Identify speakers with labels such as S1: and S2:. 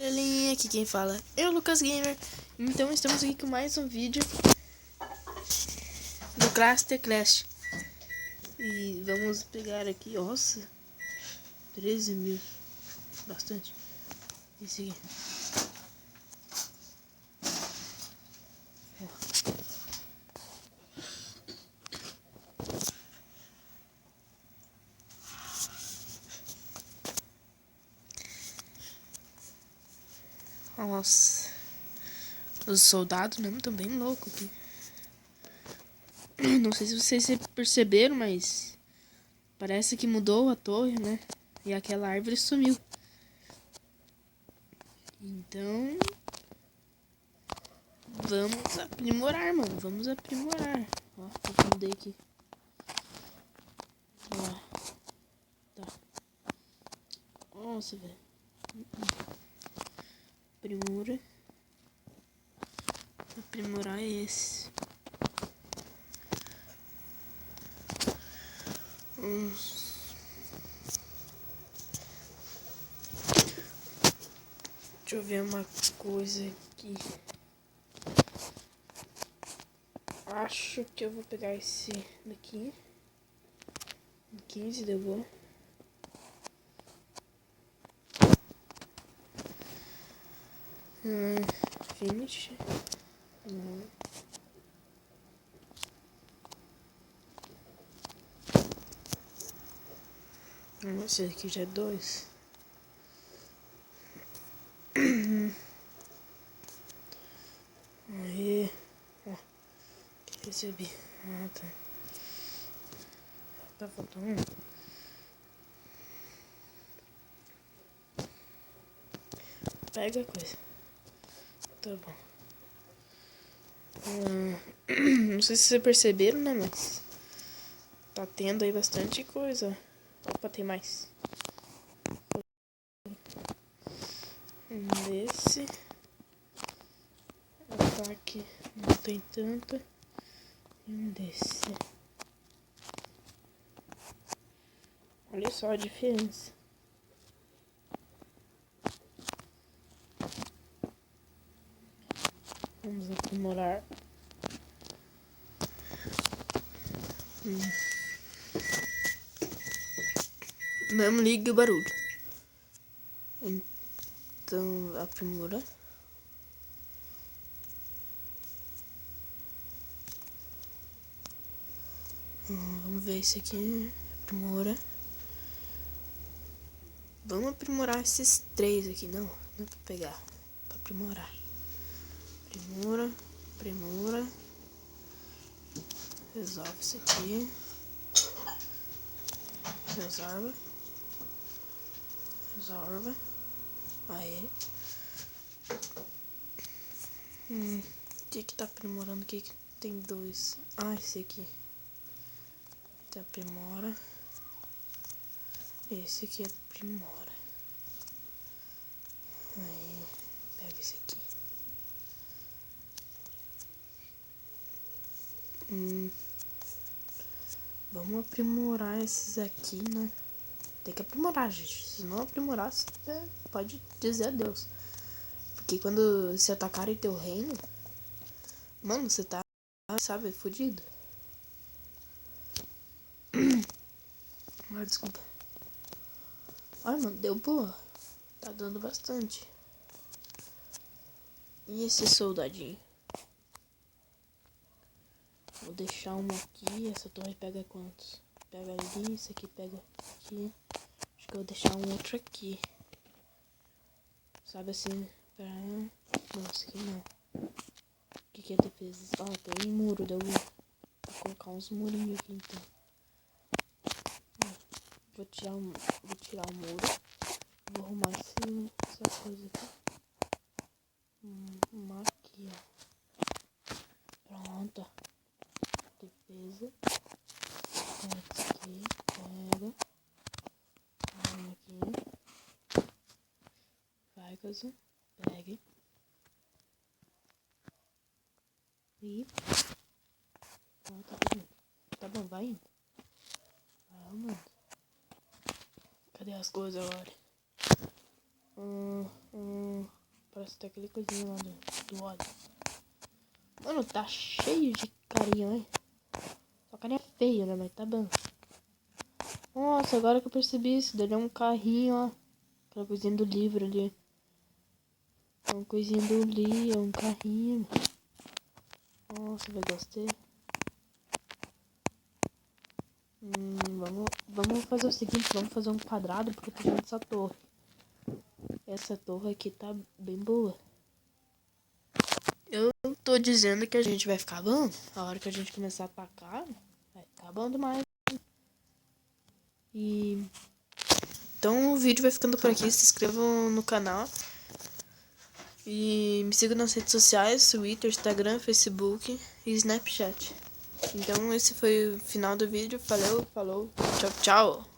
S1: Galerinha, aqui quem fala é o Lucas Gamer. Então estamos aqui com mais um vídeo do Clash The Clash. E vamos pegar aqui, nossa, 13 mil, bastante. Esse aqui. Nossa, os soldados mesmo estão bem loucos aqui. Não sei se vocês perceberam, mas parece que mudou a torre, né? E aquela árvore sumiu. Então vamos aprimorar, mano. Vamos aprimorar. Ó, eu mudei aqui. Ó. Tá. Nossa, velho. Aprimora. Aprimorar esse. Deixa eu ver uma coisa aqui. Acho que eu vou pegar esse daqui. 15 deu bom. Finish. Esse aqui já é 2. Aí. Ó. Que recebi. Ah, tá. Tá faltando um. Pega a coisa. Tá bom. Não sei se vocês perceberam, né, mas tá tendo aí bastante coisa. Opa, tem mais. Desse. Ataque não tem tanto. E um desse. Olha só a diferença. Vamos aprimorar. Não ligue o barulho. Então, aprimora. Vamos ver esse aqui. Aprimora. Vamos aprimorar esses 3 aqui. Não é pra pegar. É pra aprimorar. Aprimora. Aprimora. Resolve isso aqui. Resolve. Resolve. Aí. O que tá aprimorando aqui? Que tem 2. Ah, esse aqui. Tá aprimora. Esse aqui aprimora. Aí. Pega esse aqui. Vamos aprimorar esses aqui, né? Tem que aprimorar, gente. Se não aprimorar, você pode dizer adeus. Porque quando se atacarem teu reino, mano, você tá, sabe, fudido. Ah, desculpa. Ai, mano, deu boa. Tá dando bastante. E esse soldadinho? Vou deixar uma aqui. Essa torre pega quantos? Pega ali, isso aqui pega aqui. Acho que eu vou deixar um outro aqui. Sabe assim, pra... Não, esse aqui não. O que é defesa? Ó, tem muro, deu. Vou colocar uns murinhos aqui então. Vou tirar o muro. Vou arrumar essa coisa aqui. Uma aqui, ó. Pronto. Defesa. Esse aqui. Pega. Arruma aqui. Vai, coisa. Pegue. E... Tá bom, vai indo. Vai arrumando. Cadê as coisas agora? parece até aquele coisinho lá do óleo. Mano, tá cheio de carinha, né? Só carinha feia, né? Mas tá bom. Nossa, agora que eu percebi isso, dele é um carrinho, ó. Aquela coisinha do livro ali. É uma coisinha do livro, é um carrinho. Nossa, vai gostei. Vamos fazer o seguinte, vamos fazer um quadrado, porque eu tô vendo essa torre. Essa torre aqui tá bem boa. Eu tô dizendo que a gente vai ficar bom. A hora que a gente começar a atacar, vai ficar bom demais. E então o vídeo vai ficando por aqui. Se inscrevam no canal. E me sigam nas redes sociais, Twitter, Instagram, Facebook e Snapchat. Então esse foi o final do vídeo. Valeu, falou, tchau, tchau.